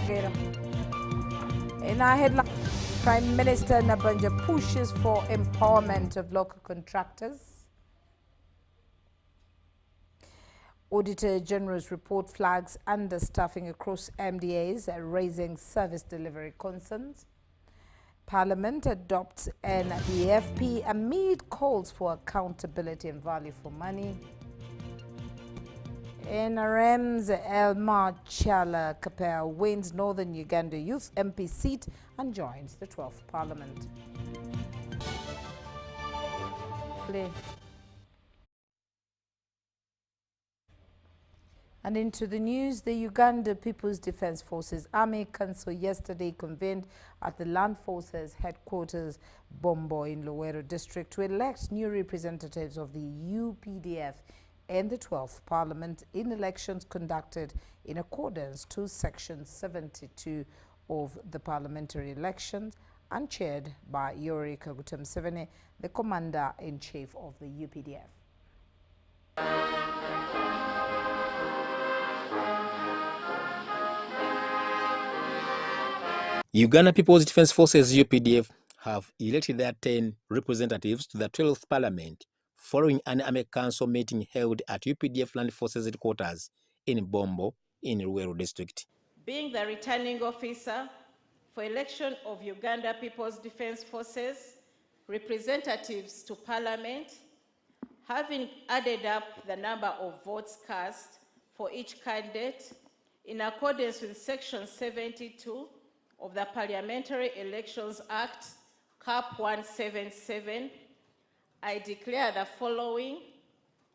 In our headline, Prime Minister Nabanja pushes for empowerment of local contractors. Auditor General's report flags understaffing across MDAs, raising service delivery concerns. Parliament adopts NBFP amid calls for accountability and value for money. NRM's Patrcia Lukoma wins Northern Uganda Youth MP seat and joins the 12th Parliament. And into the news, the Uganda People's Defence Forces Army Council yesterday convened at the Land Forces headquarters, Bombo, in Luweero district to elect new representatives of the UPDF in the 12th Parliament in elections conducted in accordance to Section 72 of the parliamentary elections and chaired by Yoweri Kaguta Museveni, the Commander-in-Chief of the UPDF. Uganda People's Defence Forces UPDF have elected their 10 representatives to the 12th Parliament following an Army Council meeting held at UPDF Land Forces headquarters in Bombo in Luweero district. Being the returning officer for election of Uganda People's Defence Forces representatives to Parliament, having added up the number of votes cast for each candidate in accordance with Section 72 of the Parliamentary Elections Act, Cap 177, I declare the following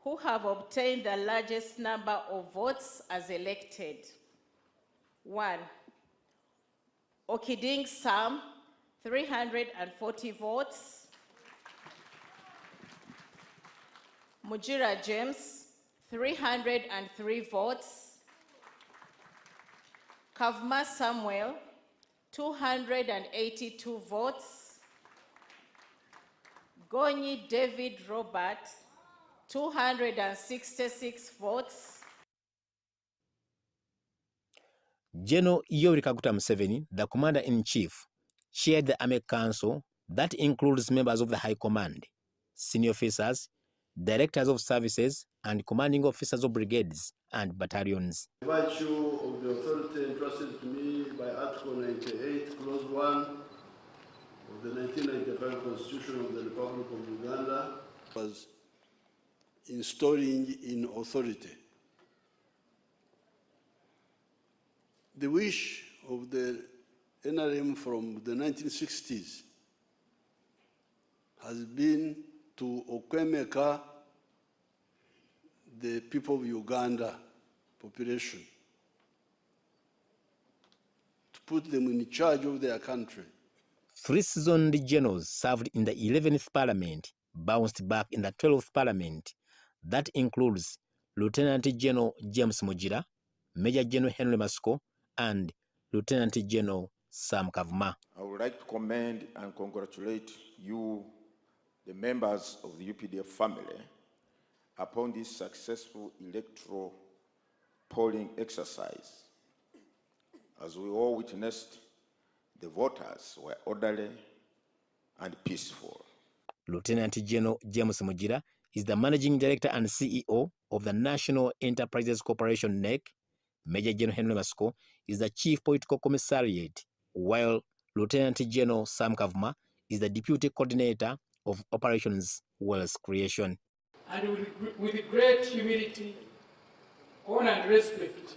who have obtained the largest number of votes as elected. 1. Okiding Sam, 340 votes. Mujira James, 303 votes. Kavma Samuel, 282 votes. Gonyi David Robert, 266 votes. General Yoweri Kaguta Museveni, the Commander-in-Chief, chaired the Army Council that includes members of the High Command, senior officers, directors of services, and commanding officers of brigades and battalions. By virtue of the authority entrusted to me by Article 98, Clause 1 of the 1995 Constitution of the Republic of Uganda, was installing in authority. The wish of the NRM from the 1960s has been to okwemeka the people of Uganda population, to put them in charge of their country. 3 seasoned generals served in the 11th Parliament, bounced back in the 12th Parliament. That includes Lieutenant General James Mujira, Major General Henry Masiko, and Lieutenant General Sam Kavuma. I would like to commend and congratulate you, the members of the UPDF family, upon this successful electoral polling exercise. As we all witnessed, the voters were orderly and peaceful. Lieutenant General James Mujira is the Managing Director and CEO of the National Enterprises Corporation NEC. Major General Henry Masiko is the Chief Political Commissariat, while Lieutenant General Sam Kavuma is the Deputy Coordinator of Operations Wealth Creation. And with great humility, honor and respect,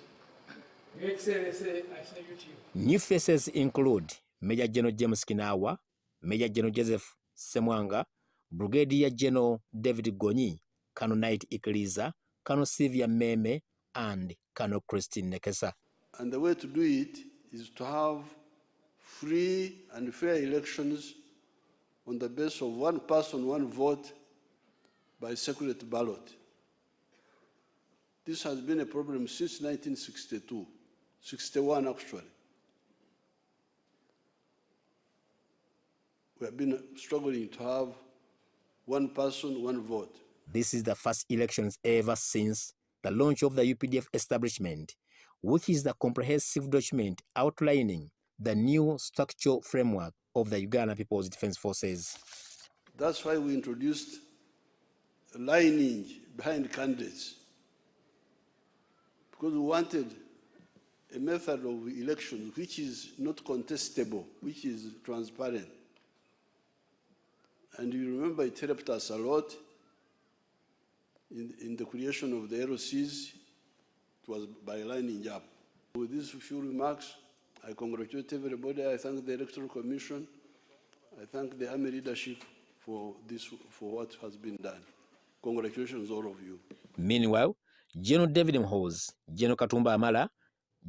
Your Excellency, I salute you. New faces include Major General James Kinawa, Major General Joseph Semwanga, Brigadier General David Gonyi, Colonel Knight Ikiliza, Colonel Sylvia Meme, and Colonel Christine Nekesa. And the way to do it is to have free and fair elections on the basis of one person, one vote by secret ballot. This has been a problem since 1962, 61 actually. We have been struggling to have one person, one vote. This is the first elections ever since the launch of the UPDF establishment, which is the comprehensive document outlining the new structural framework of the Uganda People's Defense Forces. That's why we introduced lineage behind candidates, because we wanted a method of elections which is not contestable, which is transparent. And you remember it helped us a lot in the creation of the LOCs. It was by lining up. With these few remarks, I congratulate everybody. I thank the Electoral Commission. I thank the Army leadership for what has been done. Congratulations, all of you. Meanwhile, General David Mhoz, General Katumba Amala,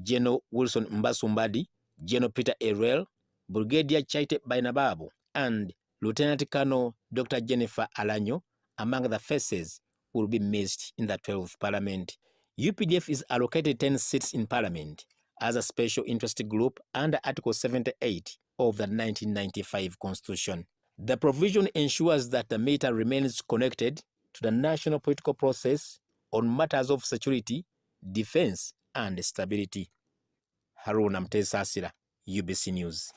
General Wilson Mbasumbadi, General Peter Erel, Brigadier Chaite Bainababu, and Lieutenant Colonel Dr. Jennifer Alanyo, among the faces who will be missed in the 12th Parliament. UPDF is allocated 10 seats in Parliament as a special interest group under Article 78 of the 1995 Constitution. The provision ensures that the matter remains connected to the national political process on matters of security, defense, and stability. Haruna Mtesasira, UBC News.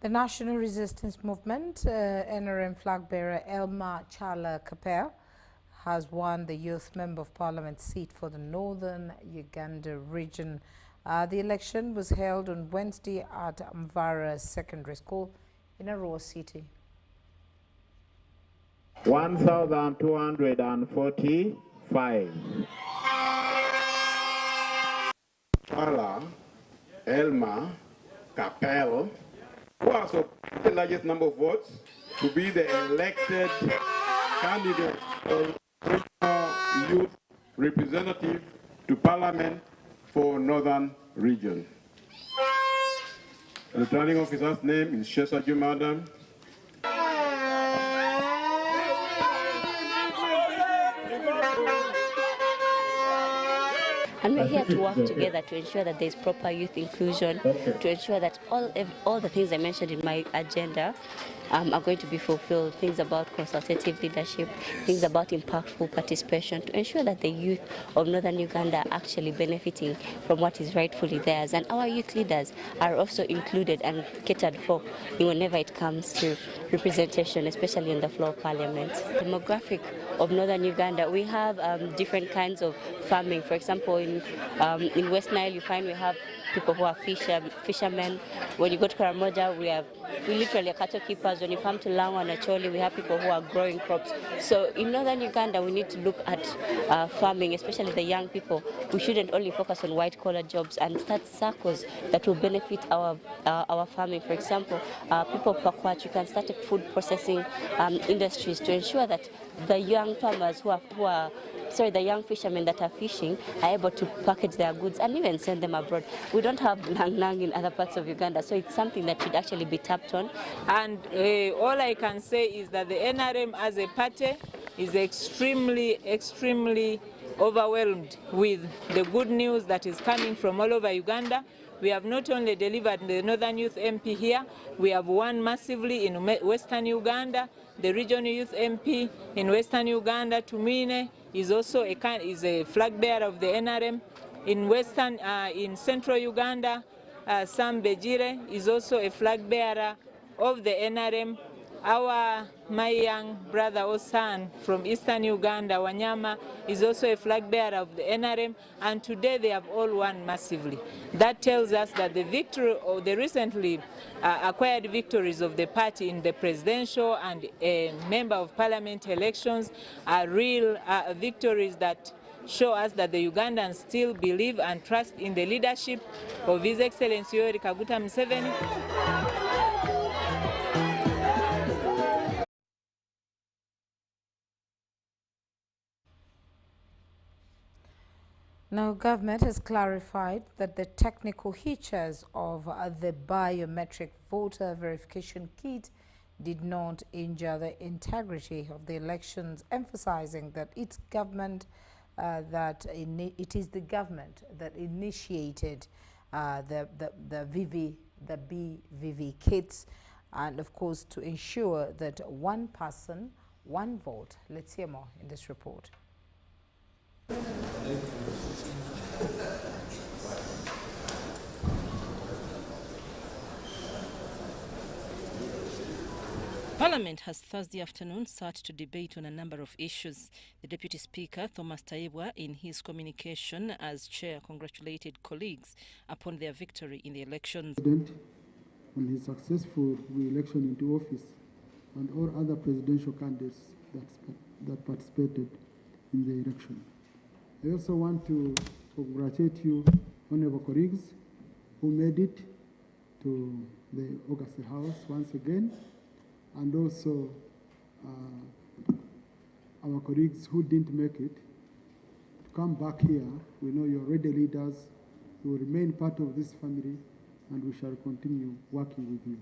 The National Resistance Movement, NRM flag bearer Elma Chala Kapel, has won the Youth Member of Parliament seat for the Northern Uganda region. The election was held on Wednesday at Mvara Secondary School in Arua City. 1,245. Chala Elma Kapel, who has obtained the largest number of votes to be the elected candidate of regional youth representative to Parliament for Northern Region. The returning officer's name is Shesaju Madam. And we're here to work together to ensure that there's proper youth inclusion, to ensure that all the things I mentioned in my agenda are going to be fulfilled. Things about consultative leadership, things about impactful participation, to ensure that the youth of Northern Uganda are actually benefiting from what is rightfully theirs. And our youth leaders are also included and catered for whenever it comes to representation, especially on the floor of Parliament. The demographic of Northern Uganda, we have different kinds of farming. For example, in West Nile, you find we have people who are fishermen. When you go to Karamoja, we literally are cattle keepers. When you come to Langwa and Acholi, we have people who are growing crops. So in Northern Uganda, we need to look at farming, especially the young people. We shouldn't only focus on white-collar jobs and start circles that will benefit our farming. For example, people of Pakwach, you can start a food processing industries to ensure that the young farmers the young fishermen that are fishing are able to package their goods and even send them abroad. We don't have nang in other parts of Uganda, so it's something that should actually be tapped on. And all I can say is that the NRM as a party is extremely overwhelmed with the good news that is coming from all over Uganda. We have not only delivered the Northern Youth MP here, we have won massively in Western Uganda. The regional youth MP in Western Uganda, Tumine, is also a flag bearer of the NRM. In Central Uganda, Sam Bejire is also a flag bearer of the NRM. My young brother or son from Eastern Uganda, Wanyama, is also a flag bearer of the NRM, and today they have all won massively. That tells us that the victory or the recently acquired victories of the party in the presidential and member of parliament elections are real victories that show us that the Ugandans still believe and trust in the leadership of His Excellency Yoweri Kaguta Museveni. Now, government has clarified that the technical features of the biometric voter verification kit did not injure the integrity of the elections, emphasizing that it is the government that initiated the BVV kits. and of course to ensure that one person, one vote. Let's hear more in this report. Parliament has Thursday afternoon sat to debate on a number of issues. The Deputy Speaker, Thomas Tayebwa, in his communication as chair, congratulated colleagues upon their victory in the elections. On his successful re-election into office and all other presidential candidates that participated in the election. I also want to congratulate you, honorable colleagues, who made it to the August House once again, and also our colleagues who didn't make it, to come back here. We know you're already leaders. You will remain part of this family, and we shall continue working with you.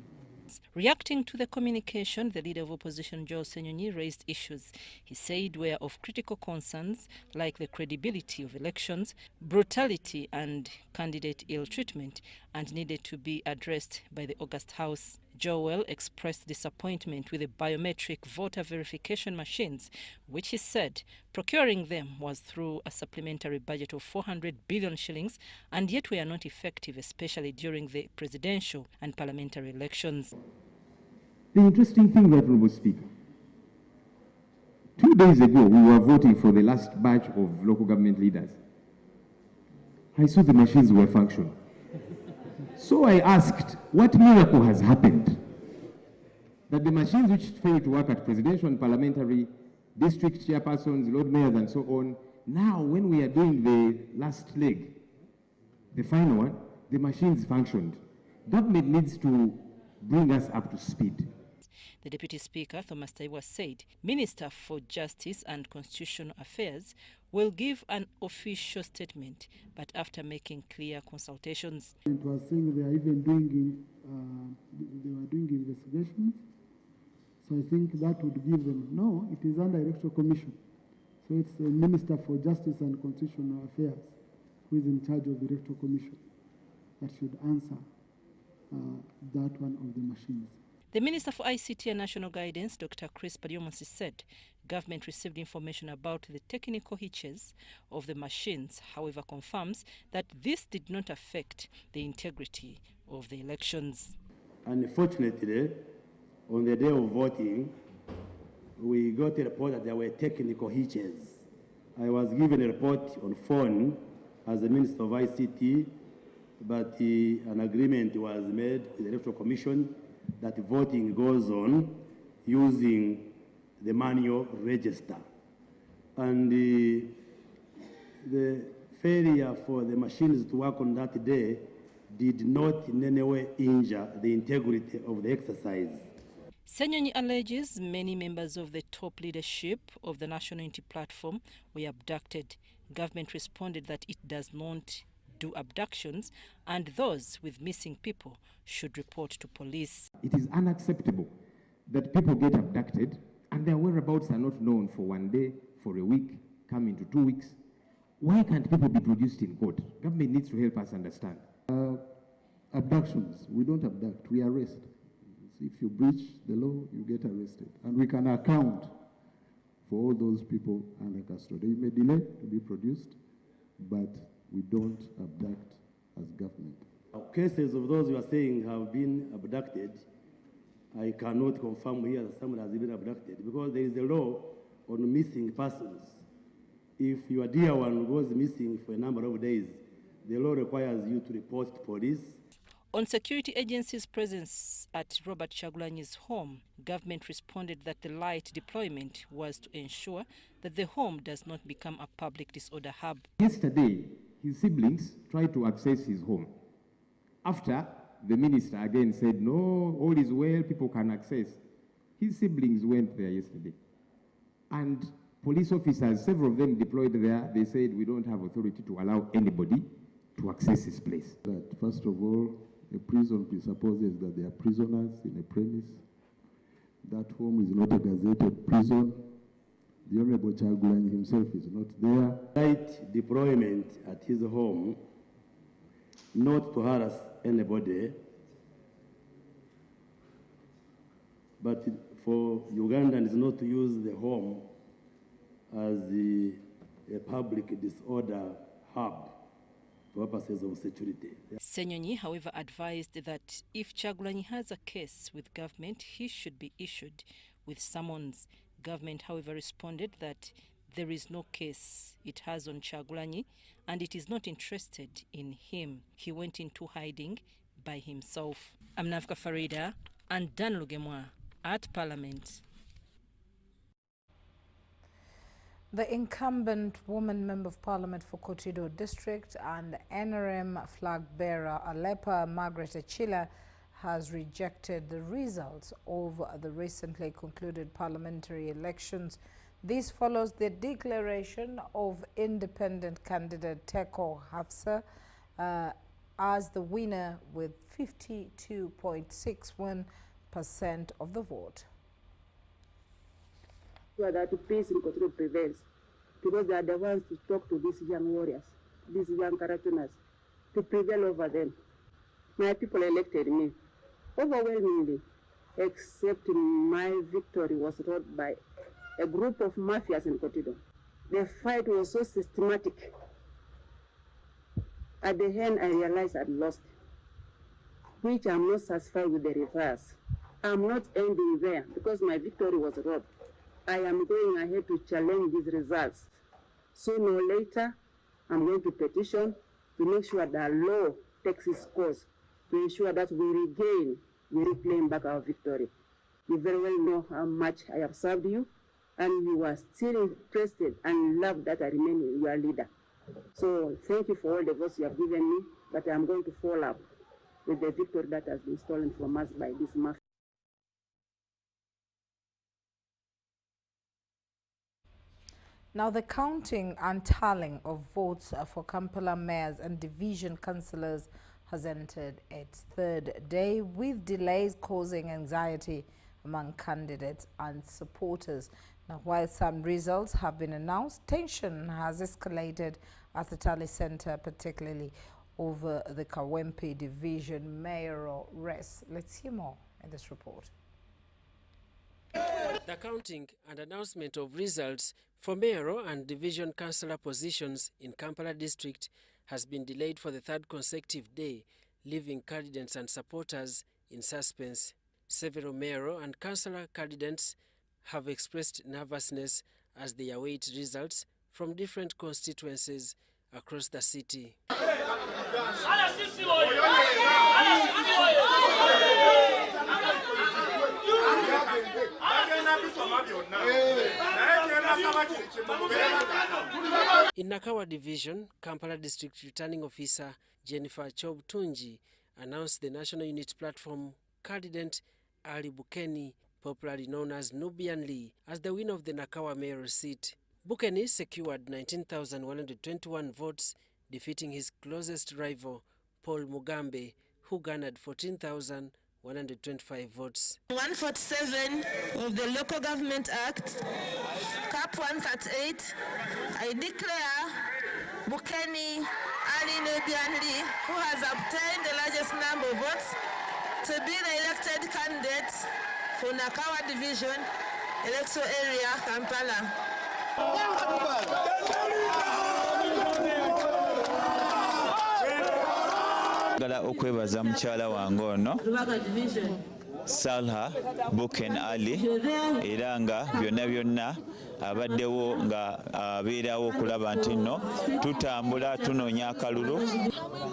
Reacting to the communication, the leader of opposition, Joe Senyonyi, raised issues he said were of critical concerns, like the credibility of elections, brutality and candidate ill-treatment, and needed to be addressed by the August House. Joel expressed disappointment with the biometric voter verification machines, which he said procuring them was through a supplementary budget of 400 billion shillings, and yet we are not effective, especially during the presidential and parliamentary elections. The interesting thing, Honourable Speaker, 2 days ago we were voting for the last batch of local government leaders. I saw the machines were functioning. So I asked, what miracle has happened that the machines which failed to work at presidential and parliamentary, district chairpersons, lord mayors and so on, now when we are doing the last leg, the final one, the machines functioned. Government needs to bring us up to speed. The Deputy Speaker, Thomas Tayebwa, said Minister for Justice and Constitutional Affairs will give an official statement, but after making clear consultations. It was saying they are even doing investigations. So I think that would give them, no, it is under Electoral Commission. So it's the Minister for Justice and Constitutional Affairs who is in charge of the Electoral Commission that should answer that one of the machines. The Minister for ICT and National Guidance, Dr. Chris Padiomonsi, said government received information about the technical hitches of the machines, however confirms that this did not affect the integrity of the elections. Unfortunately, on the day of voting, we got a report that there were technical hitches. I was given a report on phone as the Minister of ICT, but an agreement was made with the Electoral Commission that voting goes on using the manual register. And the failure for the machines to work on that day did not in any way injure the integrity of the exercise. Senyonyi alleges many members of the top leadership of the National Unity Platform were abducted. Government responded that it does not do abductions, and those with missing people should report to police. It is unacceptable that people get abducted and their whereabouts are not known for 1 day, for a week, come into 2 weeks. Why can't people be produced in court? Government needs to help us understand. Abductions, we don't abduct, we arrest. If you breach the law, you get arrested. And we can account for all those people under custody. They may delay to be produced, but we don't abduct as government. Cases of those you are saying have been abducted, I cannot confirm here that someone has been abducted because there is a law on missing persons. If your dear one goes missing for a number of days, the law requires you to report to police. On security agencies' presence at Robert Chagulanyi's home, government responded that the light deployment was to ensure that the home does not become a public disorder hub. Yesterday, his siblings tried to access his home. After, the minister again said, no, all is well, people can access. His siblings went there yesterday. And police officers, several of them deployed there, they said, we don't have authority to allow anybody to access his place. That, first of all, a prison presupposes that there are prisoners in a premise. That home is not a gazetted prison. The Honorable Chagulanyi himself is not there. Light deployment at his home, not to harass anybody, but for Ugandans not to use the home as a public disorder hub for purposes of security. Ssenyonyi, however, advised that if Kyagulanyi has a case with government, he should be issued with summons. Government, however, responded that there is no case it has on Kyagulanyi and it is not interested in him. He went into hiding by himself. I'm Nafka Farida and Dan Lugemwa at Parliament. The incumbent woman member of Parliament for Kotido District and NRM flag bearer Alepa Margaret Achila has rejected the results of the recently concluded parliamentary elections. This follows the declaration of independent candidate Teko Hafsa as the winner with 52.61% of the vote. That peace in Kotido prevails, because they are the ones to talk to these young warriors, these young Karachunas, to prevail over them. My people elected me overwhelmingly, except my victory was wrought by a group of mafias in Kotido. The fight was so systematic. At the end, I realized I'd lost, which I'm not satisfied with the reverse. I'm not ending there because my victory was robbed. I am going ahead to challenge these results. Sooner or later, I'm going to petition to make sure that law takes its course, to ensure that we reclaim back our victory. You very well know how much I have served you, and you are still interested and love that I remain your leader. So thank you for all the votes you have given me, but I'm going to follow up with the victory that has been stolen from us by this mafia. Now, the counting and tallying of votes for Kampala mayors and division councillors has entered its third day, with delays causing anxiety among candidates and supporters. Now, while some results have been announced, tension has escalated at the tally centre, particularly over the Kawempe division mayoral race. Let's hear more in this report. The counting and announcement of results for mayoral and division councillor positions in Kampala district has been delayed for the third consecutive day, leaving candidates and supporters in suspense. Several mayoral and councillor candidates have expressed nervousness as they await results from different constituencies across the city. In Nakawa Division, Kampala District Returning Officer Jennifer Chobtunji announced the National Unity Platform candidate Ali Bukeni, popularly known as Nubian Lee, as the winner of the Nakawa mayoral seat. Bukeni secured 19,121 votes, defeating his closest rival, Paul Mugambe, who garnered 14,125 votes. 147 of the Local Government Act, Cap 138, I declare Bukeni Ali Nubian Lee, who has obtained the largest number of votes, to be the elected candidate for Nakawa Division, electoral area, Kampala. Gala okwebaza mukyala wange ono Salha Buken Ali era nga byonna abaddewo nga abeerawo okulaba nti nno tutambula tunoonya akalulu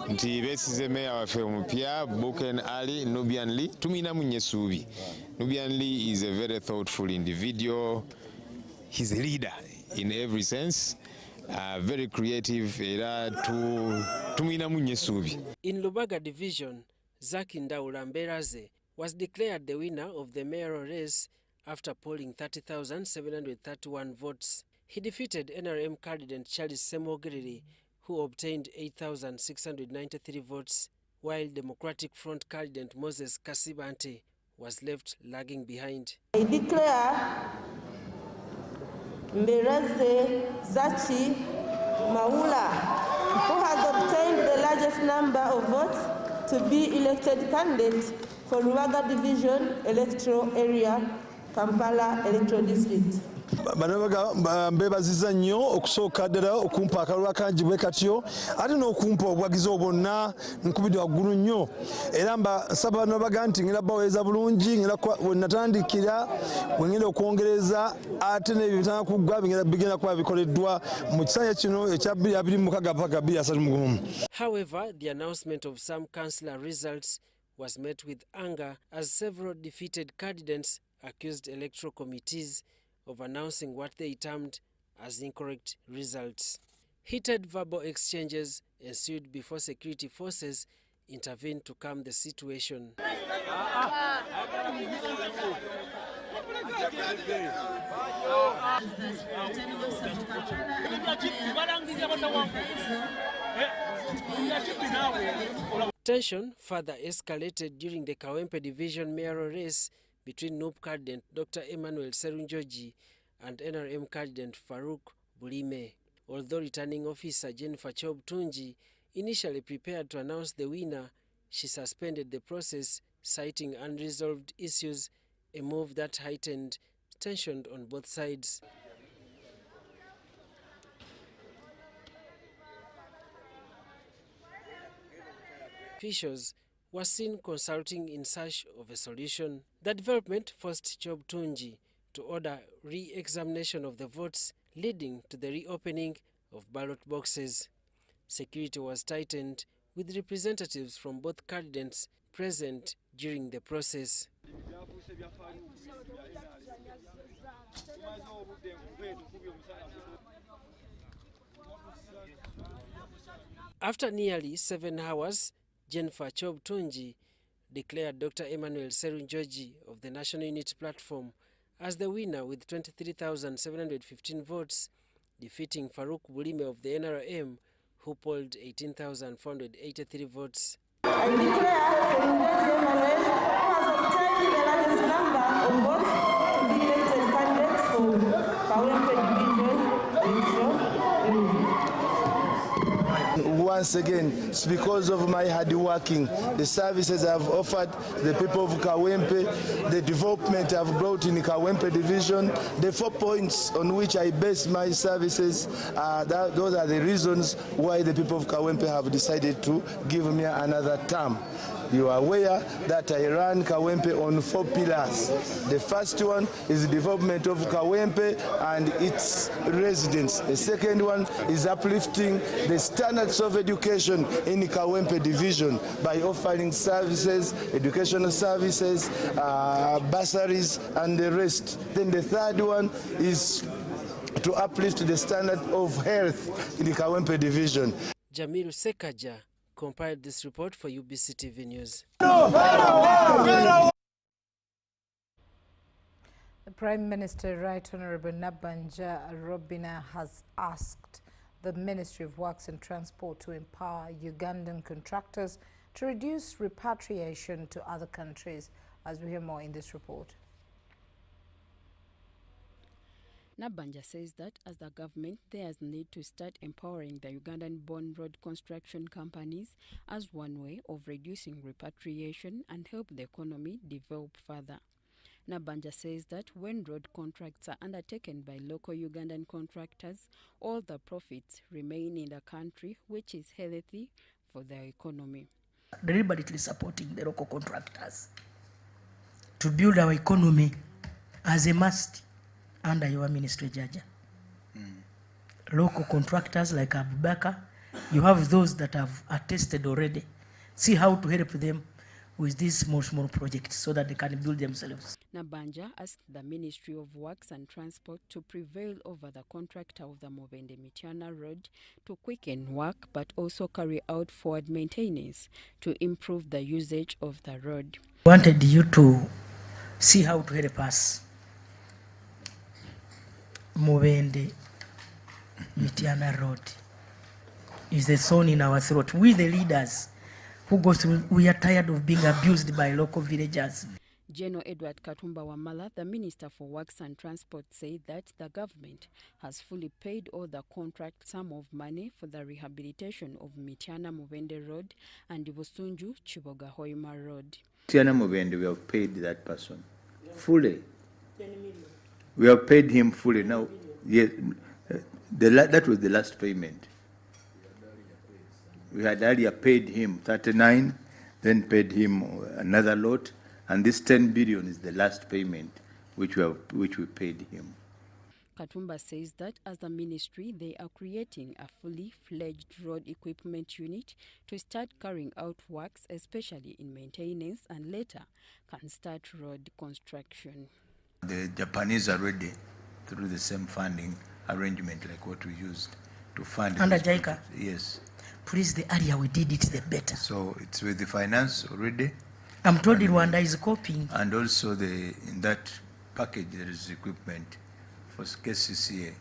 nti beesize meya waffe omupya Buken Ali Nubian Lee tuminamu nnyo essuubi. Nubian Lee is a very thoughtful individual. He's a leader in every sense. Very creative era tuminamu nnyo essuubi. In Lubaga Division, Zaki Ndaula Mberaze was declared the winner of the mayoral race after polling 30,731 votes. He defeated NRM candidate Charles Semogiriri, who obtained 8,693 votes, while Democratic Front candidate Moses Kasibante was left lagging behind. I declare Mberaze Zachi Maula, who has obtained the largest number of votes, to be elected candidate for Ruwaga Division, Electoral Area, Kampala Electoral District. Bano mbebaziza nnyo okusooka ddala okumpa akalulu akangi bwe katyo ate n'okumpa obwagizi obwonna nkubidde waggulu nnyo era nsaba bano baga nti ngenda baweereza bulungi we natandikira bwe ngenda okwongereza ate n'ebyo bitana kuggwa bigenda kuba bikoleddwa mu kisanja kino ekya 2026 paka 2031. However, the announcement of some councillor results was met with anger as several defeated candidates accused electoral committees of announcing what they termed as incorrect results. Heated verbal exchanges ensued before security forces intervened to calm the situation. Tension further escalated during the Kawempe division mayoral race between NUP candidate Dr. Emmanuel Serunjoji and NRM candidate Farouk Bulime. Although returning officer Jennifer Chob Tunji initially prepared to announce the winner, she suspended the process, citing unresolved issues, a move that heightened tension on both sides. Officials were seen consulting in search of a solution. The development forced Chob Tunji to order re-examination of the votes, leading to the reopening of ballot boxes. Security was tightened, with representatives from both candidates present during the process. After nearly 7 hours, Jennifer Chob Tunji declared Dr. Emmanuel Serunjoji of the National Unity Platform as the winner with 23,715 votes, defeating Farouk Bulime of the NRM, who polled 18,483 votes. I declare Serunjoji Emmanuel, who has obtained the largest number of votes, to be elected candidate for Kawempe Division, Once again, it's because of my hard working, the services I've offered the people of Kawempe, the development I've brought in the Kawempe division, the 4 points on which I base my services, those are the reasons why the people of Kawempe have decided to give me another term. You are aware that I run Kawempe on 4 pillars. The first one is the development of Kawempe and its residents. The second one is uplifting the standards of education in the Kawempe division by offering services, educational services, bursaries, and the rest. Then the third one is to uplift the standard of health in the Kawempe division. Jamiru Sekaja compiled this report for UBC TV News. The Prime Minister, Right Honorable Nabanja Robina, has asked the Ministry of Works and Transport to empower Ugandan contractors to reduce repatriation to other countries, as we hear more in this report. Nabanja says that as the government, there is need to start empowering the Ugandan-born road construction companies as one way of reducing repatriation and help the economy develop further. Nabanja says that when road contracts are undertaken by local Ugandan contractors, all the profits remain in the country, which is healthy for the economy. Deliberately supporting the local contractors to build our economy as a must under your ministry, Jaja. Local contractors like Abubakar, you have those that have attested already. See how to help them with these small projects so that they can build themselves. Nabanja asked the Ministry of Works and Transport to prevail over the contractor of the Mubende-Mityana Road to quicken work but also carry out forward maintenance to improve the usage of the road. We wanted you to see how to help us. Mubende-Mityana Road is the thorn in our throat. We the leaders who go through, we are tired of being abused by local villagers. General Edward Katumba Wamala, the Minister for Works and Transport, said that the government has fully paid all the contract sum of money for the rehabilitation of Mityana Mubende Road and Busunju Chiboga Hoima Road. Tiana Mubende, we have paid that person fully. 10 million. We have paid him fully. Now, yes, that was the last payment. We had earlier paid him 39, then paid him another lot, and this 10 billion is the last payment which we paid him. Katumba says that as a ministry, they are creating a fully fledged road equipment unit to start carrying out works, especially in maintenance, and later can start road construction. The Japanese are ready through the same funding arrangement like what we used to fund. Under JICA? Yes. Please, the earlier we did it, the better. So it's with the finance already. I'm told Rwanda is copying. And also in that package there is equipment for KCCA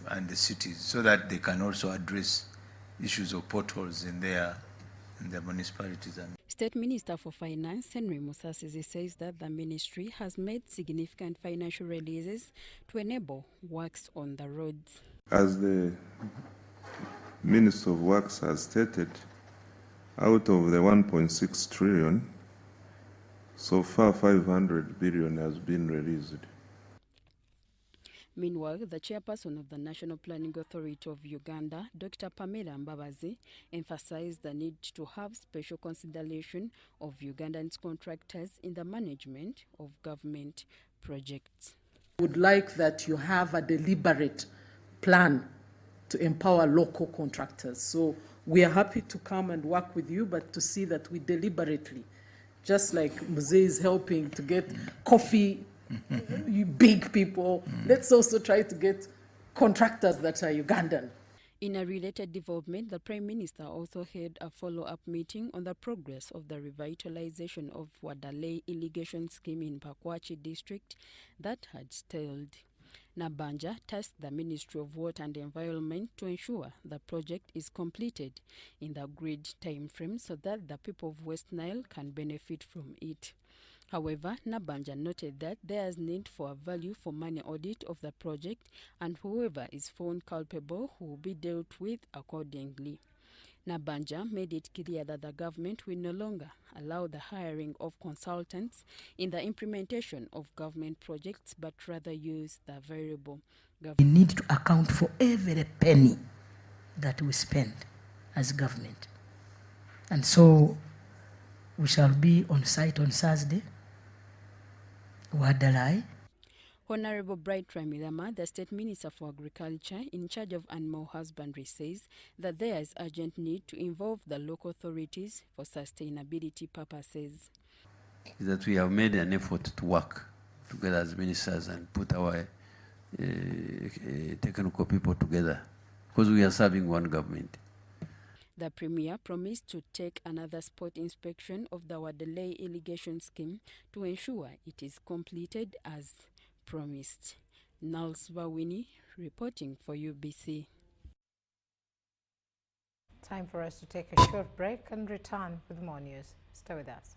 and the cities, so that they can also address issues of potholes in their municipalities. State Minister for Finance Henry Musasizi says that the ministry has made significant financial releases to enable works on the roads. As the Minister of Works has stated, out of the 1.6 trillion, so far 500 billion has been released. Meanwhile, the chairperson of the National Planning Authority of Uganda, Dr. Pamela Mbabazi, emphasized the need to have special consideration of Ugandan contractors in the management of government projects. I would like that you have a deliberate plan to empower local contractors. So we are happy to come and work with you, but to see that we deliberately, just like Muse is helping to get coffee, you big people, let's also try to get contractors that are Ugandan. In a related development, the Prime Minister also held a follow-up meeting on the progress of the revitalization of Wadalei irrigation scheme in Patrcia district that had stalled. Nabanja tasked the Ministry of Water and Environment to ensure the project is completed in the agreed time frame so that the people of West Nile can benefit from it. However, Nabanja noted that there is need for a value for money audit of the project, and whoever is found culpable will be dealt with accordingly. Nabanja made it clear that the government will no longer allow the hiring of consultants in the implementation of government projects, but rather use the variable government. We need to account for every penny that we spend as government. And so we shall be on site on Thursday. Wadalai. Honorable Bright Ramilama, the State Minister for Agriculture in charge of animal husbandry, says that there is urgent need to involve the local authorities for sustainability purposes. That we have made an effort to work together as ministers and put our technical people together, because we are serving one government. The Premier promised to take another spot inspection of the Wadalei irrigation scheme to ensure it is completed as promised. Nals Wawini reporting for UBC. Time for us to take a short break and return with more news. Stay with us.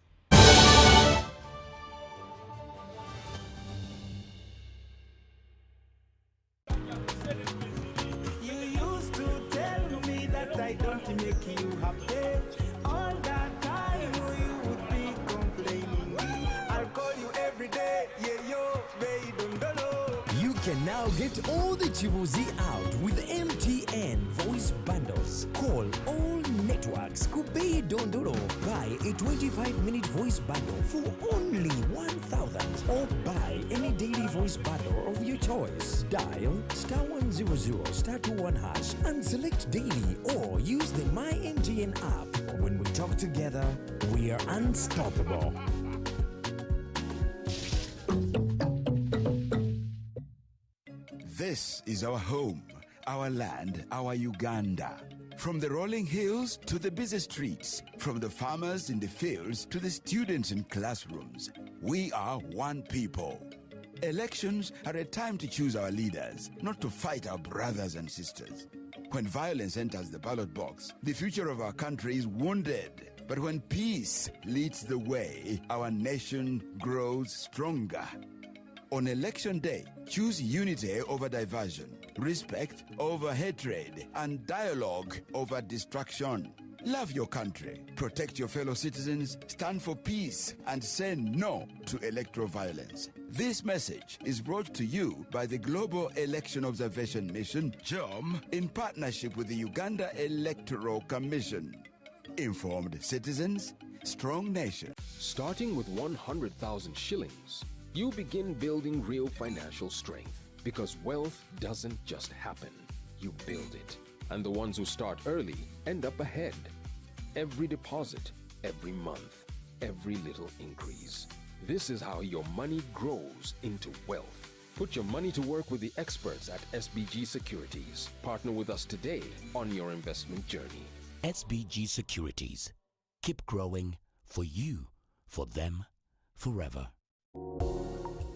I don't make you happy. All that time you would be complaining. I'll call you every day, yeah, yo, baby, don't know. You can now get all the Chibuzi out with MTN voice bundles. Call all networks. Kubei Dondoro. Buy a 25-minute voice bundle for only 1,000. Or buy any daily voice bundle of your choice. Dial *100 *21# and select daily, or use the My MTN app. When we talk together, we are unstoppable. This is our home, our land, our Uganda. From the rolling hills to the busy streets, from the farmers in the fields to the students in classrooms, we are one people. Elections are a time to choose our leaders, not to fight our brothers and sisters. When violence enters the ballot box, the future of our country is wounded. But when peace leads the way, our nation grows stronger. On election day, choose unity over diversion, respect over hatred, and dialogue over distraction. Love your country, protect your fellow citizens, stand for peace, and say no to electoral violence. This message is brought to you by the Global Election Observation Mission, GEOM, in partnership with the Uganda Electoral Commission. Informed citizens, strong nation. Starting with 100,000 shillings, you begin building real financial strength, because wealth doesn't just happen. You build it. And the ones who start early end up ahead. Every deposit, every month, every little increase. This is how your money grows into wealth. Put your money to work with the experts at SBG Securities. Partner with us today on your investment journey. SBG Securities. Keep growing for you, for them, forever.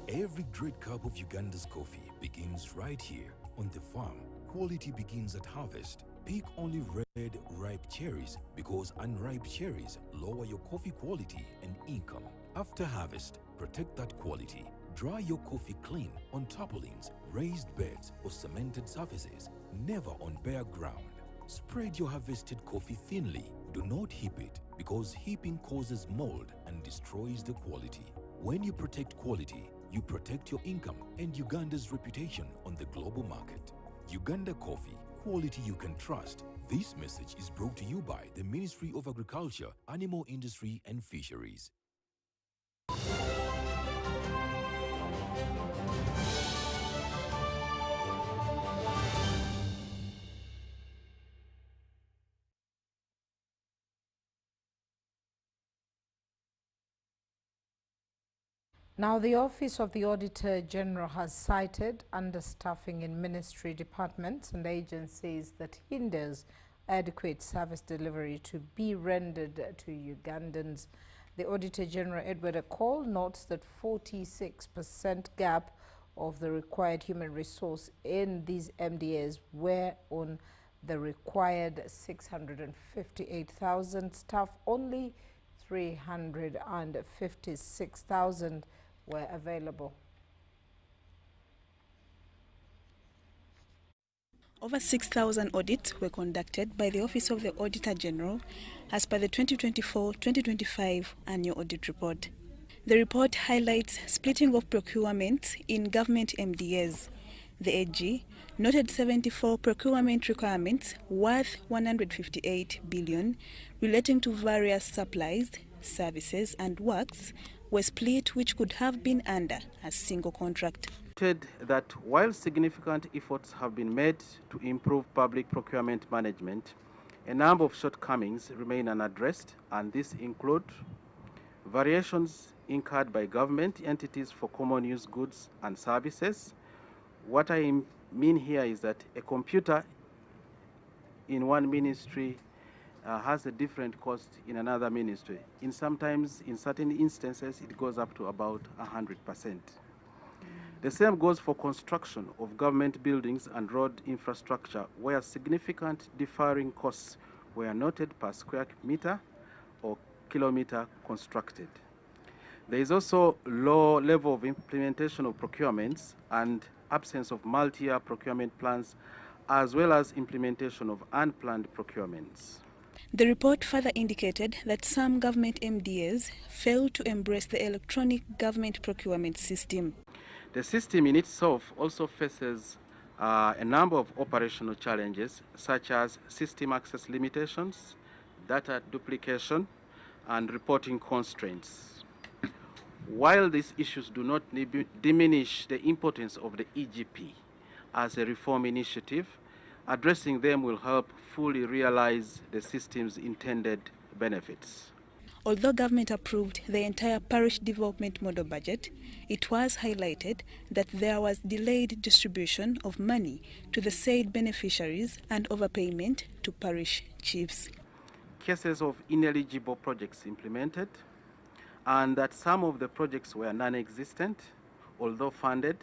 Every great cup of Uganda's coffee begins right here on the farm. Quality begins at harvest. Pick only red, ripe cherries because unripe cherries lower your coffee quality and income. After harvest, protect that quality. Dry your coffee clean on tarpaulins, raised beds, or cemented surfaces, never on bare ground. Spread your harvested coffee thinly. Do not heap it because heaping causes mold and destroys the quality. When you protect quality, you protect your income and Uganda's reputation on the global market. Uganda Coffee, quality you can trust. This message is brought to you by the Ministry of Agriculture, Animal Industry and Fisheries. Now, the Office of the Auditor General has cited understaffing in ministry departments and agencies that hinders adequate service delivery to be rendered to Ugandans. The Auditor General, Edward Akol, notes that 46% gap of the required human resource in these MDAs were on the required 658,000 staff. Only 356,000 were available. Over 6,000 audits were conducted by the Office of the Auditor General as per the 2024-2025 Annual Audit Report. The report highlights splitting of procurement in government MDAs. The AG noted 74 procurement requirements worth 158 billion relating to various supplies, services and works were split, which could have been under a single contract. That while significant efforts have been made to improve public procurement management, a number of shortcomings remain unaddressed, and these include variations incurred by government entities for common use goods and services. What I mean here is that a computer in one ministry has a different cost in another ministry. In certain instances, it goes up to about 100%. The same goes for construction of government buildings and road infrastructure, where significant differing costs were noted per square meter or kilometer constructed. There is also low level of implementation of procurements and absence of multi-year procurement plans, as well as implementation of unplanned procurements. The report further indicated that some government MDAs failed to embrace the electronic government procurement system. The system in itself also faces a number of operational challenges, such as system access limitations, data duplication, and reporting constraints. While these issues do not diminish the importance of the EGP as a reform initiative, addressing them will help fully realize the system's intended benefits. Although government approved the entire parish development model budget, it was highlighted that there was delayed distribution of money to the said beneficiaries and overpayment to parish chiefs. Cases of ineligible projects implemented, and that some of the projects were non-existent, although funded.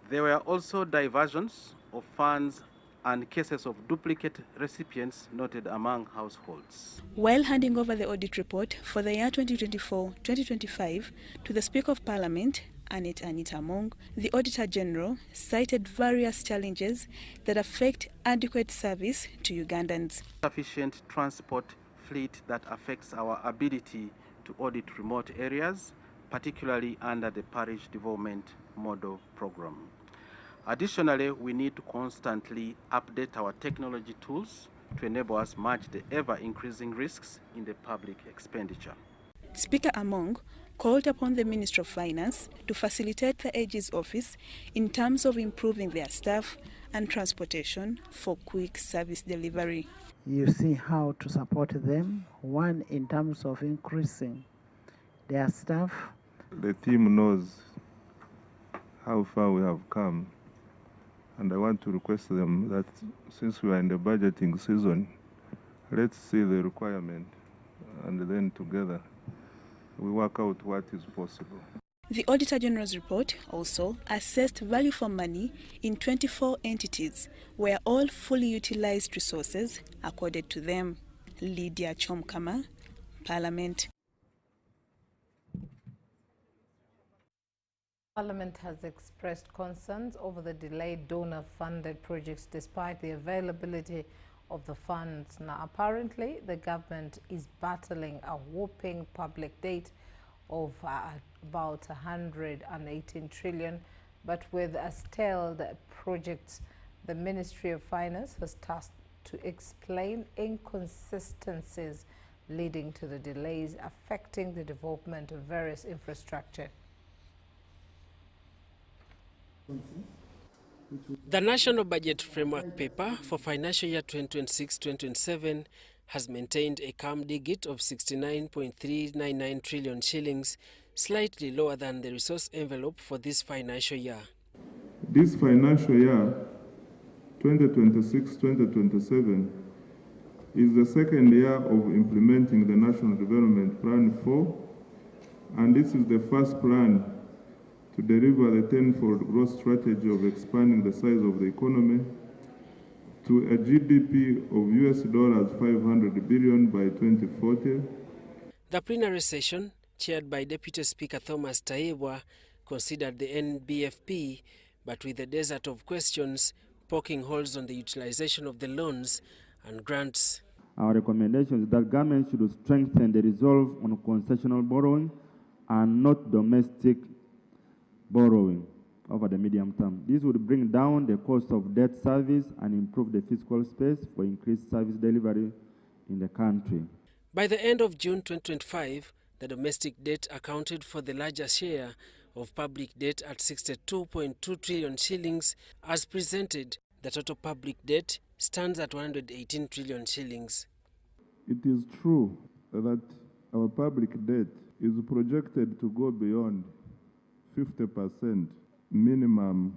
There were also diversions of funds and cases of duplicate recipients noted among households. While handing over the audit report for the year 2024-2025 to the Speaker of Parliament, Anita Among, the Auditor General cited various challenges that affect adequate service to Ugandans. Sufficient transport fleet that affects our ability to audit remote areas, particularly under the Parish Development Model Program. Additionally, we need to constantly update our technology tools to enable us to match the ever-increasing risks in the public expenditure. Speaker Among called upon the Minister of Finance to facilitate the AG's office in terms of improving their staff and transportation for quick service delivery. You see how to support them, one in terms of increasing their staff. The team knows how far we have come, and I want to request them that since we are in the budgeting season, let's see the requirement and then together we work out what is possible. The Auditor General's report also assessed value for money in 24 entities where all fully utilized resources accorded to them. Lydia Chomkama, Parliament. Parliament has expressed concerns over the delayed donor-funded projects despite the availability of the funds. Now, apparently, the government is battling a whopping public debt of about 118 trillion, but with a stalled project, the Ministry of Finance has tasked to explain inconsistencies leading to the delays affecting the development of various infrastructure. The National Budget Framework Paper for financial year 2026-2027 has maintained a CAM digit of 69.399 trillion shillings, slightly lower than the resource envelope for this financial year. This financial year, 2026-2027, is the second year of implementing the National Development Plan 4, and this is the first plan to deliver the tenfold growth strategy of expanding the size of the economy to a GDP of $500 billion by 2040. The plenary session, chaired by Deputy Speaker Thomas Taibwa, considered the NBFP, but with a desert of questions poking holes on the utilization of the loans and grants. Our recommendation is that government should strengthen the resolve on concessional borrowing and not domestic borrowing over the medium term. This would bring down the cost of debt service and improve the fiscal space for increased service delivery in the country. By the end of June 2025, the domestic debt accounted for the larger share of public debt at 62.2 trillion shillings. As presented, the total public debt stands at 118 trillion shillings. It is true that our public debt is projected to go beyond 50% minimum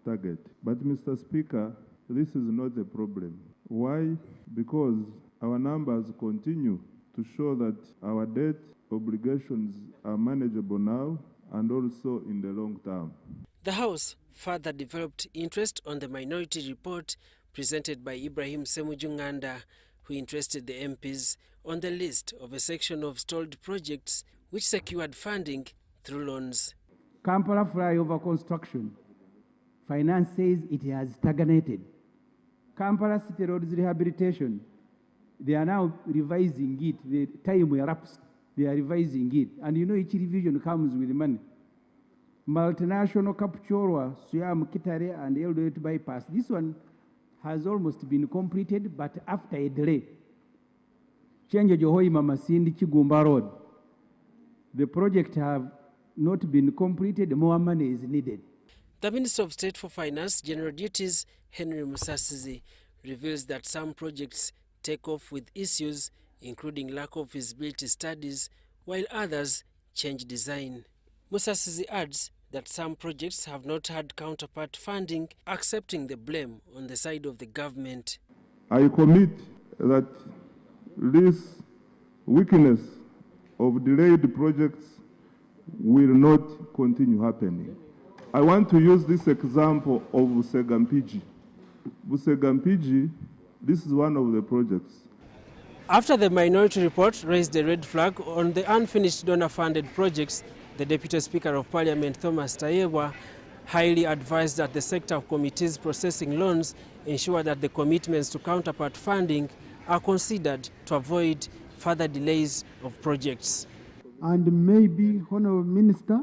target. But Mr. Speaker, this is not a problem. Why? Because our numbers continue to show that our debt obligations are manageable now and also in the long term. The House further developed interest on the minority report presented by Ibrahim Semujunganda, who interested the MPs on the list of a section of stalled projects which secured funding through loans. Kampala flyover construction, finance says it has stagnated. Kampala City Roads rehabilitation, they are now revising it. The time elapsed, they are revising it. And you know each revision comes with money. Multinational Kapchorwa, Suyam Kitare and Eldoret bypass. This one has almost been completed, but after a delay. Change Johoima Masindi Chigumba Road. The project have not been completed, more money is needed. The Minister of State for Finance, General Duties, Henry Musasizi, reveals that some projects take off with issues, including lack of feasibility studies, while others change design. Musasizi adds that some projects have not had counterpart funding, accepting the blame on the side of the government. I commit that this weakness of delayed projects will not continue happening. I want to use this example of Busegampigi. Busegampigi, this is one of the projects. After the minority report raised a red flag on the unfinished donor-funded projects, The Deputy Speaker of Parliament, Thomas Tayebwa, highly advised that the sector of committees processing loans ensure that the commitments to counterpart funding are considered to avoid further delays of projects. And maybe, Honourable Minister,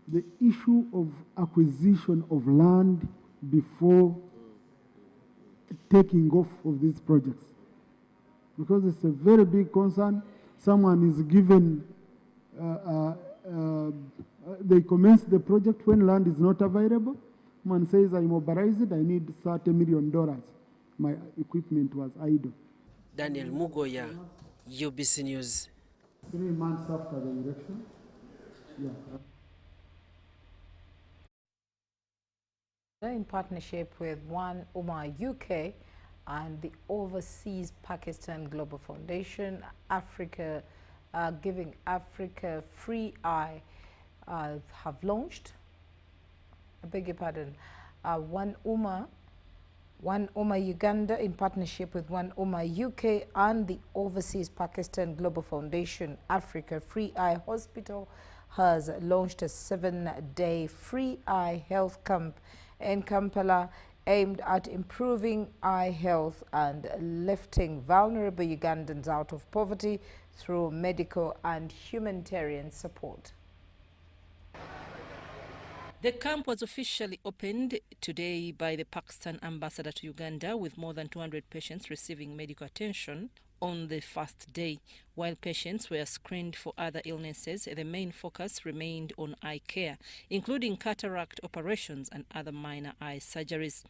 the issue of acquisition of land before taking off of these projects, because it's a very big concern. Someone is given, they commence the project when land is not available. Man says, I mobilize it, I need $30 million. My equipment was idle. Daniel Mugoya, UBC News. 3 months after the election, yeah. In partnership with One Umar UK and the Overseas Pakistan Global Foundation, Africa, Giving Africa Free Eye, have launched, I beg your pardon, One Umar Uganda, in partnership with One Umar UK and the Overseas Pakistan Global Foundation, Africa Free Eye Hospital, has launched a 7-day free eye health camp in Kampala aimed at improving eye health and lifting vulnerable Ugandans out of poverty through medical and humanitarian support. The camp was officially opened today by the Pakistan ambassador to Uganda, with more than 200 patients receiving medical attention on the first day. While patients were screened for other illnesses, the main focus remained on eye care, including cataract operations and other minor eye surgeries.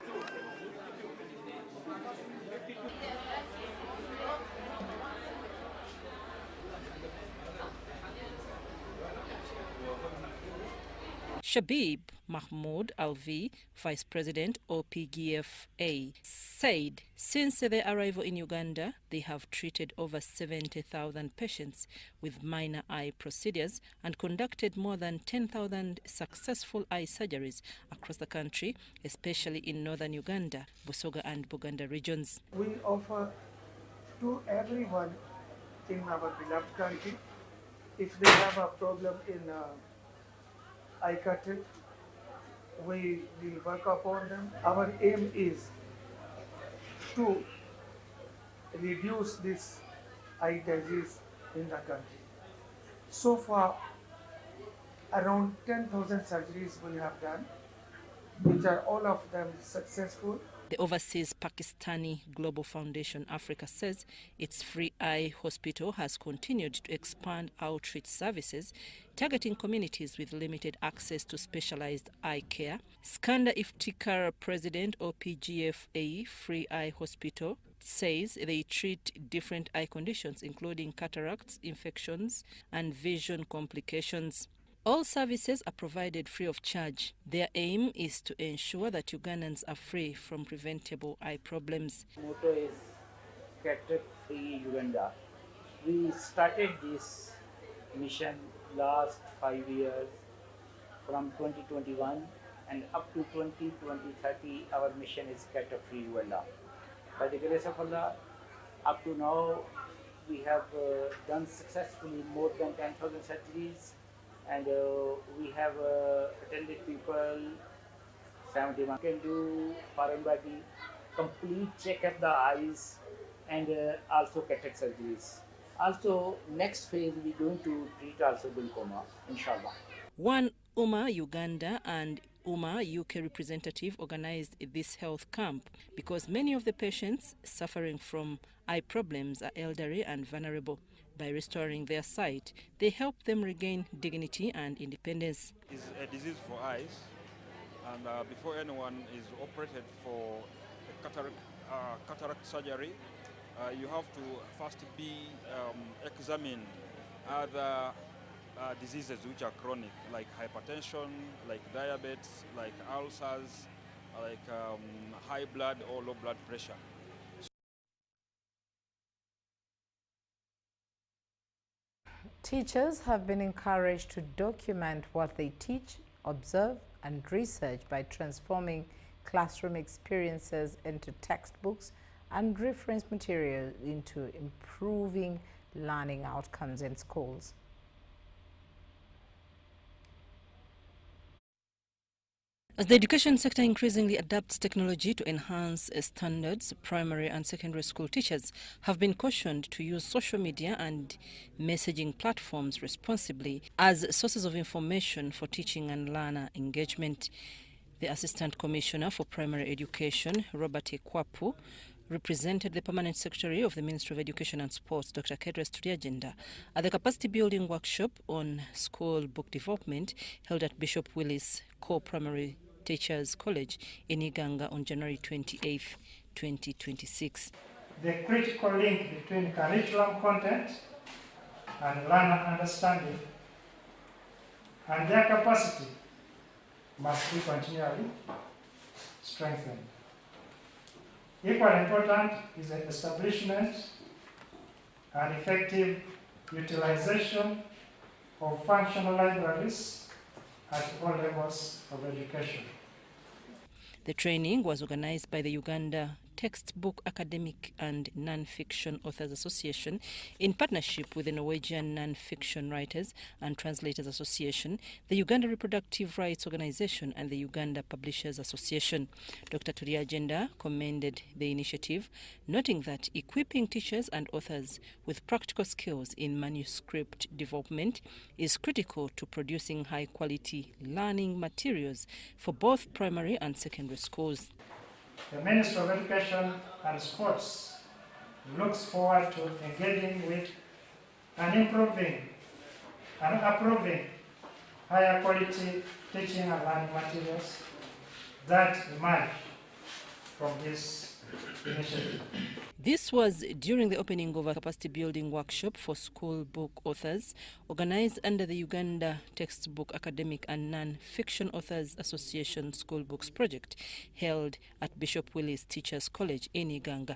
Shabib Mahmoud Alvi, Vice President OPGFA, said since their arrival in Uganda, they have treated over 70,000 patients with minor eye procedures and conducted more than 10,000 successful eye surgeries across the country, especially in northern Uganda, Busoga and Buganda regions. We offer to everyone in our beloved country, if they have a problem in eye curtain, we will work upon them. Our aim is to reduce this eye disease in the country. So far, around 10,000 surgeries we have done, which are all of them successful. The Overseas Pakistani Global Foundation Africa says its Free Eye Hospital has continued to expand outreach services, targeting communities with limited access to specialized eye care. Skanda Iftikhar, President OPGFA Free Eye Hospital, says they treat different eye conditions, including cataracts, infections, and vision complications. All services are provided free of charge. Their aim is to ensure that Ugandans are free from preventable eye problems. Motto is Cataract Free Uganda. We started this mission last 5 years, from 2021 and up to 2030. Our mission is Cataract Free Uganda. By the grace of Allah, up to now we have done successfully more than 10,000 surgeries. And we have attended people 71 can do foreign body, complete check of the eyes, and also cataract surgeries. Also, next phase we're going to treat also glaucoma, inshallah. One Umar Uganda and Umar UK representative organized this health camp because many of the patients suffering from eye problems are elderly and vulnerable. By restoring their sight, they help them regain dignity and independence. It's a disease for eyes, and before anyone is operated for a cataract surgery, you have to first be examined other diseases which are chronic, like hypertension, like diabetes, like ulcers, like high blood or low blood pressure. Teachers have been encouraged to document what they teach, observe, and research by transforming classroom experiences into textbooks and reference material into improving learning outcomes in schools. As the education sector increasingly adapts technology to enhance standards, primary and secondary school teachers have been cautioned to use social media and messaging platforms responsibly as sources of information for teaching and learner engagement. The Assistant Commissioner for Primary Education, Robert Ekwapu, represented the Permanent Secretary of the Ministry of Education and Sports, Dr. Patrcia Lukoma, at the capacity building workshop on school book development held at Bishop Willis Co-Primary Teachers College in Iganga on January 28, 2026. The critical link between curriculum content and learner understanding and their capacity must be continually strengthened. Equally important is the establishment and effective utilization of functional libraries at all levels of education. The training was organized by the Uganda Textbook Academic and Non-Fiction Authors Association in partnership with the Norwegian Non-Fiction Writers and Translators Association, the Uganda Reproductive Rights Organization and the Uganda Publishers Association. Dr. Patrcia Lukoma commended the initiative, noting that equipping teachers and authors with practical skills in manuscript development is critical to producing high-quality learning materials for both primary and secondary schools. The Ministry of Education and Sports looks forward to engaging with and improving and approving higher quality teaching and learning materials that emerge from this initiative. This was during the opening of a capacity building workshop for school book authors organized under the Uganda Textbook Academic and Non-Fiction Authors Association School Books Project held at Bishop Willis Teachers College in Iganga.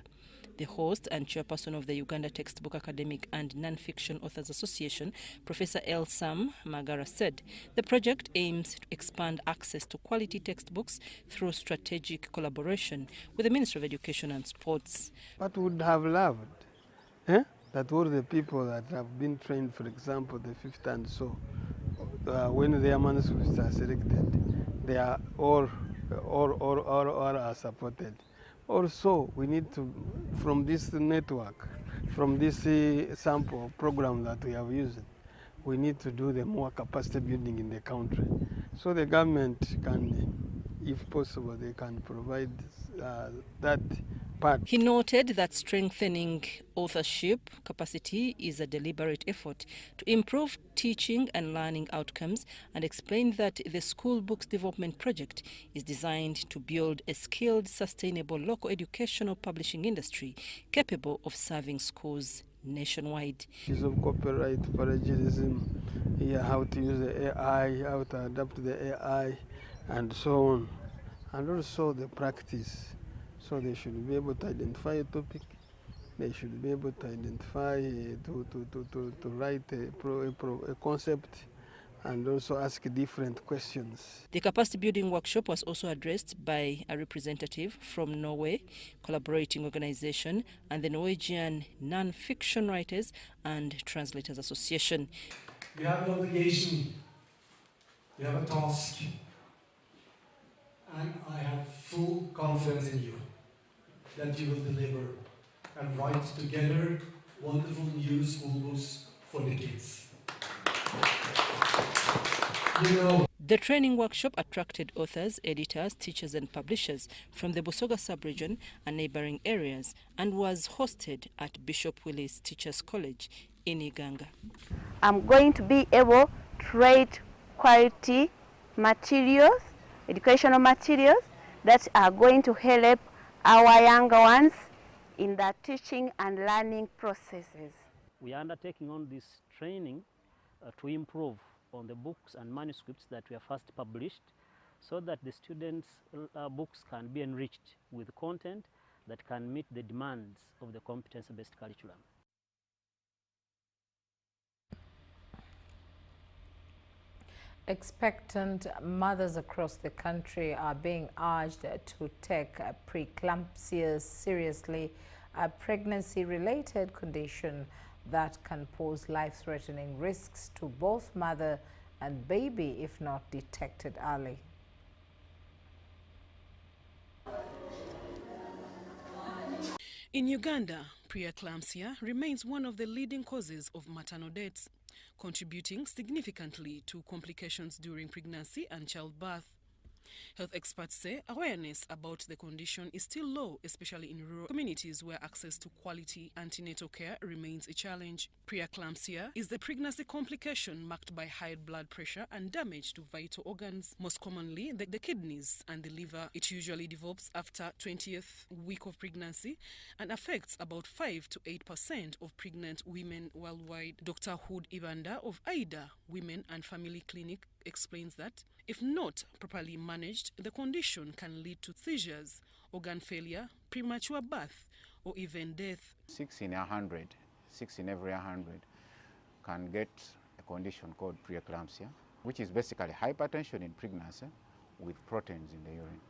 The host and chairperson of the Uganda Textbook Academic and Non-Fiction Authors Association, Professor L. Sam Magara, said the project aims to expand access to quality textbooks through strategic collaboration with the Ministry of Education and Sports. What would have loved that all the people that have been trained, for example, the fifth and so, when their manuscripts are selected, they are all are supported. Also, we need to, from this network, from this sample program that we have used, we need to do the more capacity building in the country. So the government can, if possible, they can provide that part. He noted that strengthening authorship capacity is a deliberate effort to improve teaching and learning outcomes, and explained that the School Books Development Project is designed to build a skilled, sustainable local educational publishing industry capable of serving schools nationwide. Issues of copyright, plagiarism, how to use the AI, how to adapt the AI, and so on. And also the practice. So they should be able to identify a topic. They should be able to identify, to write a concept, and also ask different questions. The capacity building workshop was also addressed by a representative from Norway Collaborating Organization and the Norwegian Non-Fiction Writers and Translators Association. You have an obligation, you have a task, and I have full confidence in you that you will deliver and write together wonderful new school books for the kids. The training workshop attracted authors, editors, teachers and publishers from the Busoga sub-region and neighboring areas, and was hosted at Bishop Willis Teachers College in Iganga. I'm going to be able to write quality materials, educational materials that are going to help our younger ones in their teaching and learning processes. We are undertaking on this training to improve on the books and manuscripts that we have first published, so that the students' books can be enriched with content that can meet the demands of the competence-based curriculum. Expectant mothers across the country are being urged to take preeclampsia seriously, a pregnancy-related condition that can pose life-threatening risks to both mother and baby if not detected early. In Uganda, preeclampsia remains one of the leading causes of maternal deaths, contributing significantly to complications during pregnancy and childbirth. Health experts say awareness about the condition is still low, especially in rural communities where access to quality antenatal care remains a challenge. Preeclampsia is the pregnancy complication marked by high blood pressure and damage to vital organs, most commonly the kidneys and the liver. It usually develops after 20th week of pregnancy and affects about 5 to 8% of pregnant women worldwide. Dr. Hood Ibanda of AIDA Women and Family Clinic explains that if not properly managed, the condition can lead to seizures, organ failure, premature birth, or even death. 6 in every 100 can get a condition called preeclampsia, which is basically hypertension in pregnancy with proteins in the urine.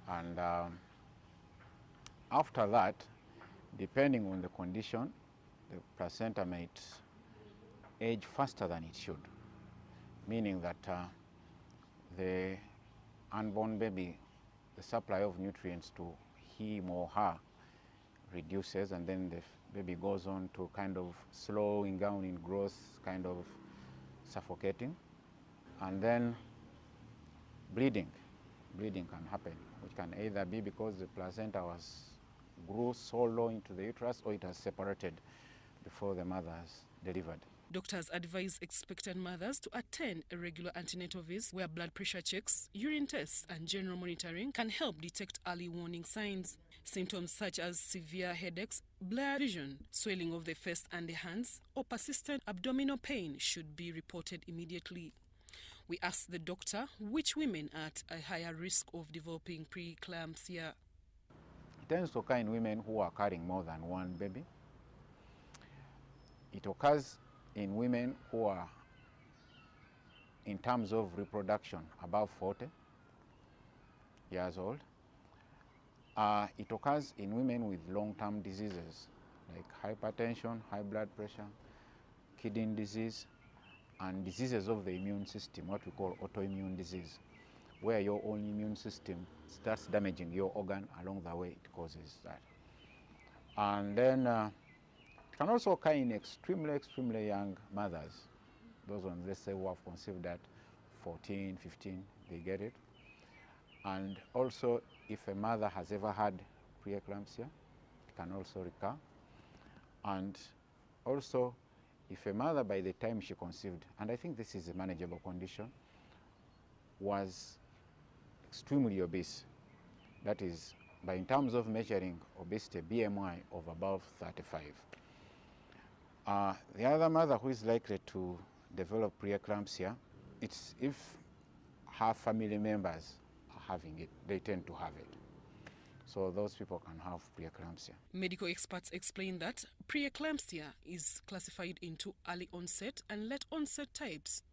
And after that, depending on the condition, the placenta might age faster than it should, meaning that the unborn baby, the supply of nutrients to him or her reduces, and then the baby goes on to kind of slowing down in growth, kind of suffocating. And then bleeding can happen, which can either be because the placenta grew so low into the uterus, or it has separated before the mother has delivered. Doctors advise expectant mothers to attend a regular antenatal visit where blood pressure checks, urine tests, and general monitoring can help detect early warning signs. Symptoms such as severe headaches, blurred vision, swelling of the face and the hands, or persistent abdominal pain should be reported immediately. We asked the doctor which women are at a higher risk of developing preeclampsia. It tends to occur in women who are carrying more than one baby. It occurs in women who are, in terms of reproduction, above 40 years old. It occurs in women with long-term diseases like hypertension, high blood pressure, kidney disease, and diseases of the immune system, what we call autoimmune disease, where your own immune system starts damaging your organ along the way it causes that. And then it can also occur in extremely young mothers. Those ones, let's say, who have conceived at 14, 15, they get it. And also, if a mother has ever had preeclampsia, it can also recur. And also, if a mother, by the time she conceived, and I think this is a manageable condition, was extremely obese, that is, in terms of measuring obesity, BMI of above 35. The other mother who is likely to develop preeclampsia, it's if her family members are having it, they tend to have it. So those people can have preeclampsia. Medical experts explain that preeclampsia is classified into early onset and late onset types.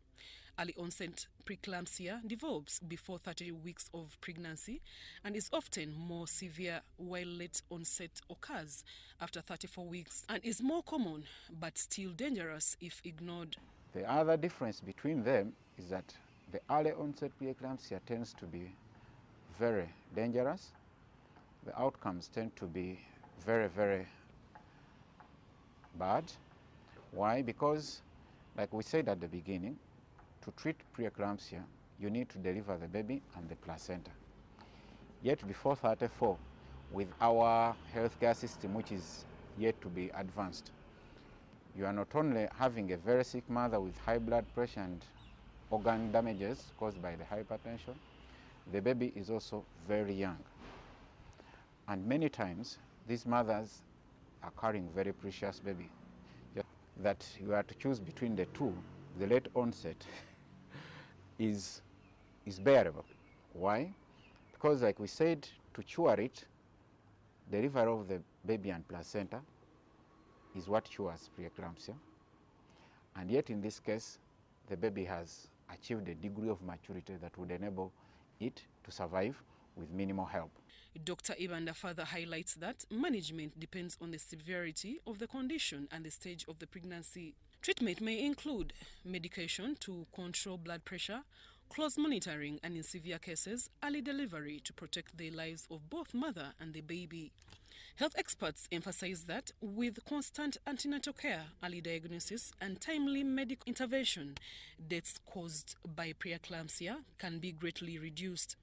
Early onset preeclampsia develops before 30 weeks of pregnancy and is often more severe, while late onset occurs after 34 weeks and is more common but still dangerous if ignored. The other difference between them is that the early onset preeclampsia tends to be very dangerous. The outcomes tend to be very bad. Why? Because, like we said at the beginning, to treat preeclampsia, you need to deliver the baby and the placenta. Yet before 34, with our healthcare system, which is yet to be advanced, you are not only having a very sick mother with high blood pressure and organ damages caused by the hypertension, the baby is also very young. And many times, these mothers are carrying very precious baby. That you are to choose between the two, the late onset is bearable. Why? Because, like we said, to cure it, delivery of the baby and placenta is what cures preeclampsia. And yet, in this case, the baby has achieved a degree of maturity that would enable it to survive with minimal help. Dr. Ibanda further highlights that management depends on the severity of the condition and the stage of the pregnancy. Treatment may include medication to control blood pressure, close monitoring, and in severe cases, early delivery to protect the lives of both mother and the baby. Health experts emphasize that with constant antenatal care, early diagnosis, and timely medical intervention, deaths caused by preeclampsia can be greatly reduced.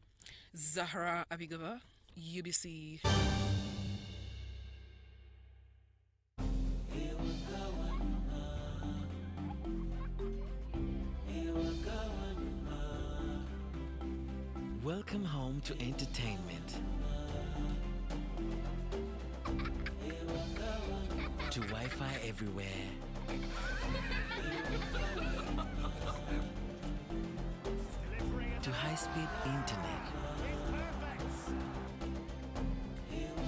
Zahra Abigaba, UBC. Welcome home to entertainment. To Wi-Fi everywhere. To high-speed internet.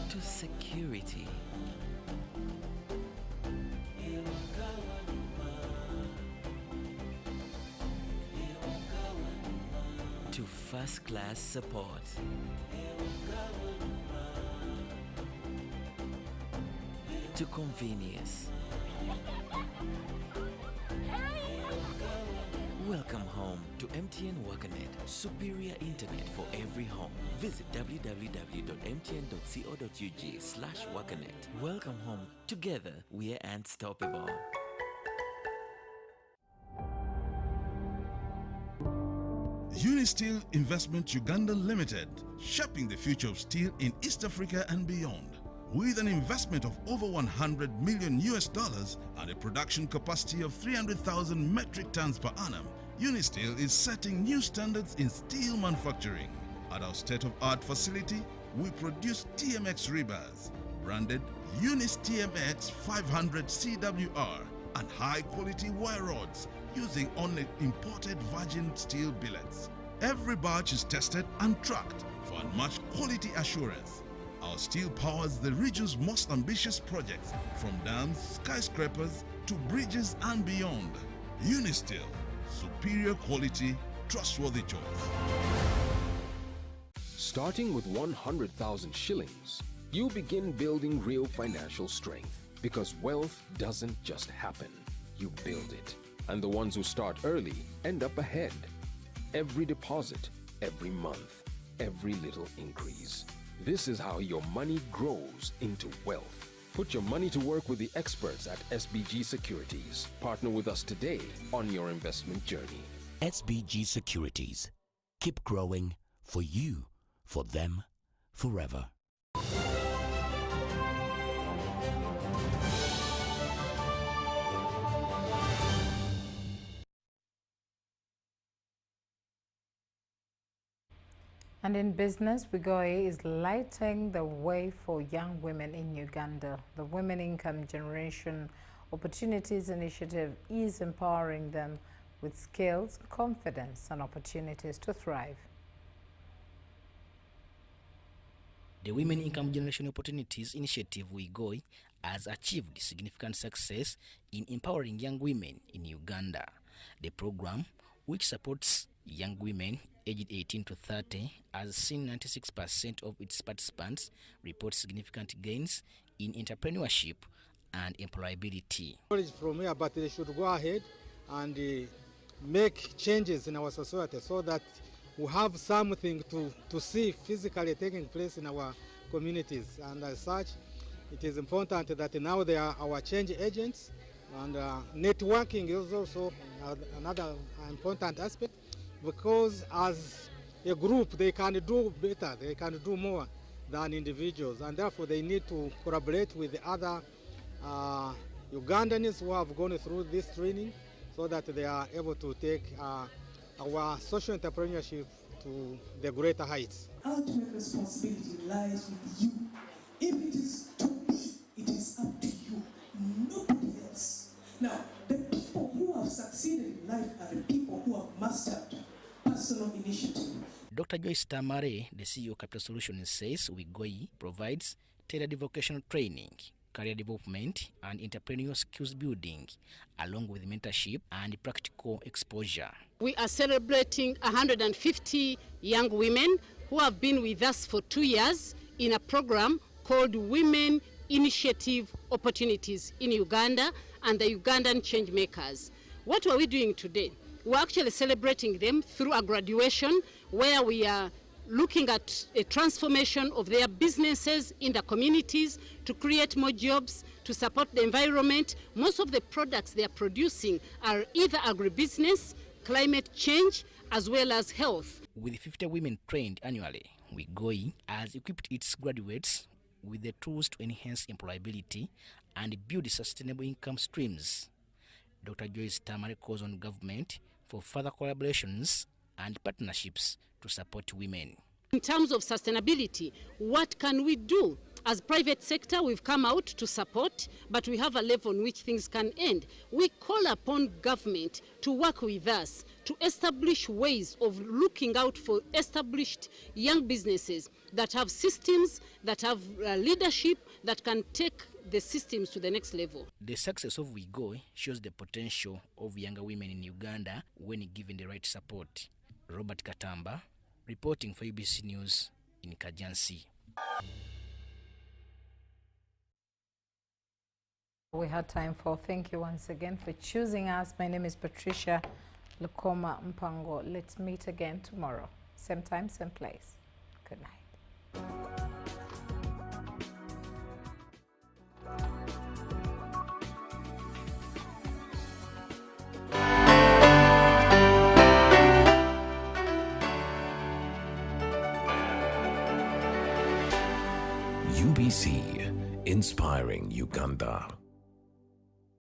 To security. To first-class support. To convenience. Welcome home to MTN WakaNet, superior internet for every home. Visit www.mtn.co.ug/WakaNet. Welcome home. Together, we're unstoppable. Unisteel Investment Uganda Limited, shaping the future of steel in East Africa and beyond. With an investment of over $100 million and a production capacity of 300,000 metric tons per annum, Unisteel is setting new standards in steel manufacturing. At our state-of-art facility, we produce TMX rebars, branded Unis TMX 500 CWR, and high-quality wire rods using only imported virgin steel billets. Every batch is tested and tracked for unmatched quality assurance. Our steel powers the region's most ambitious projects, from dams, skyscrapers, to bridges and beyond. Unisteel, superior quality, trustworthy choice. Starting with 100,000 shillings, you begin building real financial strength, because wealth doesn't just happen, you build it. And the ones who start early end up ahead. Every deposit, every month, every little increase. This is how your money grows into wealth. Put your money to work with the experts at SBG Securities. Partner with us today on your investment journey. SBG Securities. Keep growing for you, for them, forever. And in business, Bigoi is lighting the way for young women in Uganda. The Women Income Generation Opportunities Initiative is empowering them with skills, confidence, and opportunities to thrive. The Women Income Generation Opportunities Initiative, WIGOI, has achieved significant success in empowering young women in Uganda. The program, which supports young women aged 18 to 30, has seen 96% of its participants report significant gains in entrepreneurship and employability. From here, but they should go ahead and make changes in our society so that we have something to see physically taking place in our communities. And as such, it is important that now they are our change agents, and networking is also another important aspect, because as a group they can do better, they can do more than individuals, and therefore they need to collaborate with the other Ugandans who have gone through this training so that they are able to take our social entrepreneurship to the greater heights. Ultimate responsibility lies with you. If it is to be, it is up to you, nobody else. Now, the people who have succeeded in life are the people who have mastered personal initiative. Dr. Joyce Tamare, the CEO of Capital Solutions, says WIGOI provides tailored vocational training, career development, and entrepreneurial skills building, along with mentorship and practical exposure. We are celebrating 150 young women who have been with us for 2 years in a program called Women Initiative Opportunities in Uganda and the Ugandan Changemakers. What are we doing today? We're actually celebrating them through a graduation where we are looking at a transformation of their businesses in the communities to create more jobs, to support the environment. Most of the products they are producing are either agribusiness, climate change, as well as health. With 50 women trained annually, Wigoi has equipped its graduates with the tools to enhance employability and build sustainable income streams. Dr. Joyce Tamari calls on government for further collaborations and partnerships to support women. In terms of sustainability, what can we do? As private sector, we've come out to support, but we have a level on which things can end. We call upon government to work with us to establish ways of looking out for established young businesses that have systems, that have leadership, that can take the systems to the next level. The success of Wigoi shows the potential of younger women in Uganda when given the right support. Robert Katamba, reporting for UBC News in Kajansi. We had time for. Thank you once again for choosing us. My name is Patrcia Lukoma Mpango. Let's meet again tomorrow. Same time, same place. Good night. UBC, inspiring Uganda.